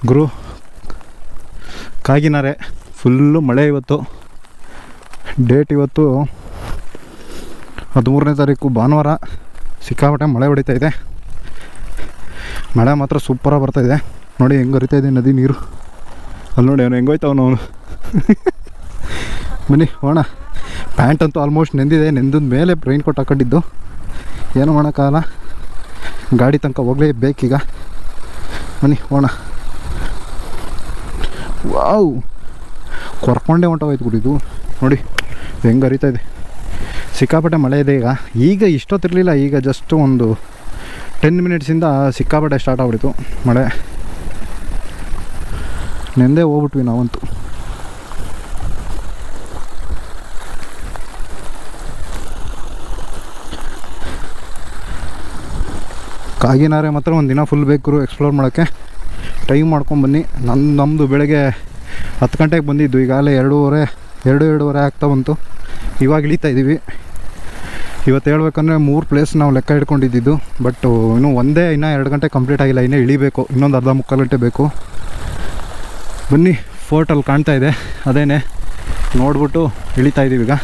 ಗುರು ಕಾಗಿನಾರೆ full ಮಳೆ ಇವತ್ತು. Date ಇವತ್ತು 13ನೇ ತಾರೀಕು ಭಾನುವಾರ. ಸಿಕ್ಕಾಪಟ್ಟೆ ಮಳೆ ಹೊಡಿತಾ ಇದೆ. ಮಳೆ ಮಾತ್ರ ಸೂಪರಾಗಿ ಬರ್ತಾಯಿದೆ. ನೋಡಿ ಹೆಂಗೆ ಹರಿತಾ ಇದೆ ನದಿ ನೀರು. ಅಲ್ಲಿ ನೋಡಿ ಅವನು ಹೆಂಗೋಯ್ತವನು ಅವನು. ಬನ್ನಿ ಹೋಣ. ಪ್ಯಾಂಟ್ ಅಂತೂ ಆಲ್ಮೋಸ್ಟ್ ನೆಂದಿದೆ. ನೆಂದ ಮೇಲೆ ರೈನ್ ಕೋಟ್ ಹಾಕೊಂಡಿದ್ದು. ಏನು ಮಾಡೋಕ್ಕಾಗಲ್ಲ, ಗಾಡಿ ತನಕ ಹೋಗಲೇಬೇಕೀಗ. ಬನ್ನಿ ಹೋಣ. ವಾವ್, ಕೊರ್ಕೊಂಡೇ ಹೊಂಟೋಯ್ತು ಗುಡಿದು. ನೋಡಿ ಹೆಂಗೆ ಹರಿತಾ ಇದೆ. ಸಿಕ್ಕಾಪಟ್ಟೆ ಮಳೆ ಇದೆ ಈಗ ಇಷ್ಟೊತ್ತಿರಲಿಲ್ಲ. ಈಗ ಜಸ್ಟ್ ಒಂದು 10 ಮಿನಿಟ್ಸಿಂದ ಸಿಕ್ಕಾಪಟ್ಟೆ ಸ್ಟಾರ್ಟ್ ಆಗ್ಬಿಡ್ತು ಮಳೆ. ನೆಂದೇ ಹೋಗ್ಬಿಟ್ವಿ ನಾವಂತೂ. ಕಾಗಿನಾರೆ ಮಾತ್ರ ಒಂದು ದಿನ ಫುಲ್ ಬೇಕು ಎಕ್ಸ್ಪ್ಲೋರ್ ಮಾಡೋಕ್ಕೆ. ಟೈಮ್ ಮಾಡ್ಕೊಂಬನ್ನಿ. ನಮ್ಮದು ಬೆಳಗ್ಗೆ 10 ಗಂಟೆಗೆ ಬಂದಿದ್ದು. ಈಗಾಗಲೇ 2:30 ಆಗ್ತಾ ಬಂತು. ಇವಾಗ ಇಳಿತಾ ಇದ್ದೀವಿ. ಇವತ್ತು ಹೇಳ್ಬೇಕಂದ್ರೆ 3 ಪ್ಲೇಸ್ ನಾವು ಲೆಕ್ಕ ಹಿಡ್ಕೊಂಡಿದ್ದು. ಬಟ್ ಇನ್ನೂ ಇನ್ನೂ 2 ಗಂಟೆ ಕಂಪ್ಲೀಟ್ ಆಗಿಲ್ಲ. ಇನ್ನೂ ಇಳಿಬೇಕು. ಇನ್ನೊಂದು ಅರ್ಧ ಮುಕ್ಕಾಲು ಗಂಟೆ ಬೇಕು. ಬನ್ನಿ, ಫೋರ್ಟಲ್ಲಿ ಕಾಣ್ತಾ ಇದೆ, ಅದೇನೆ ನೋಡ್ಬಿಟ್ಟು ಇಳಿತಾ ಇದ್ದೀವಿ ಈಗ.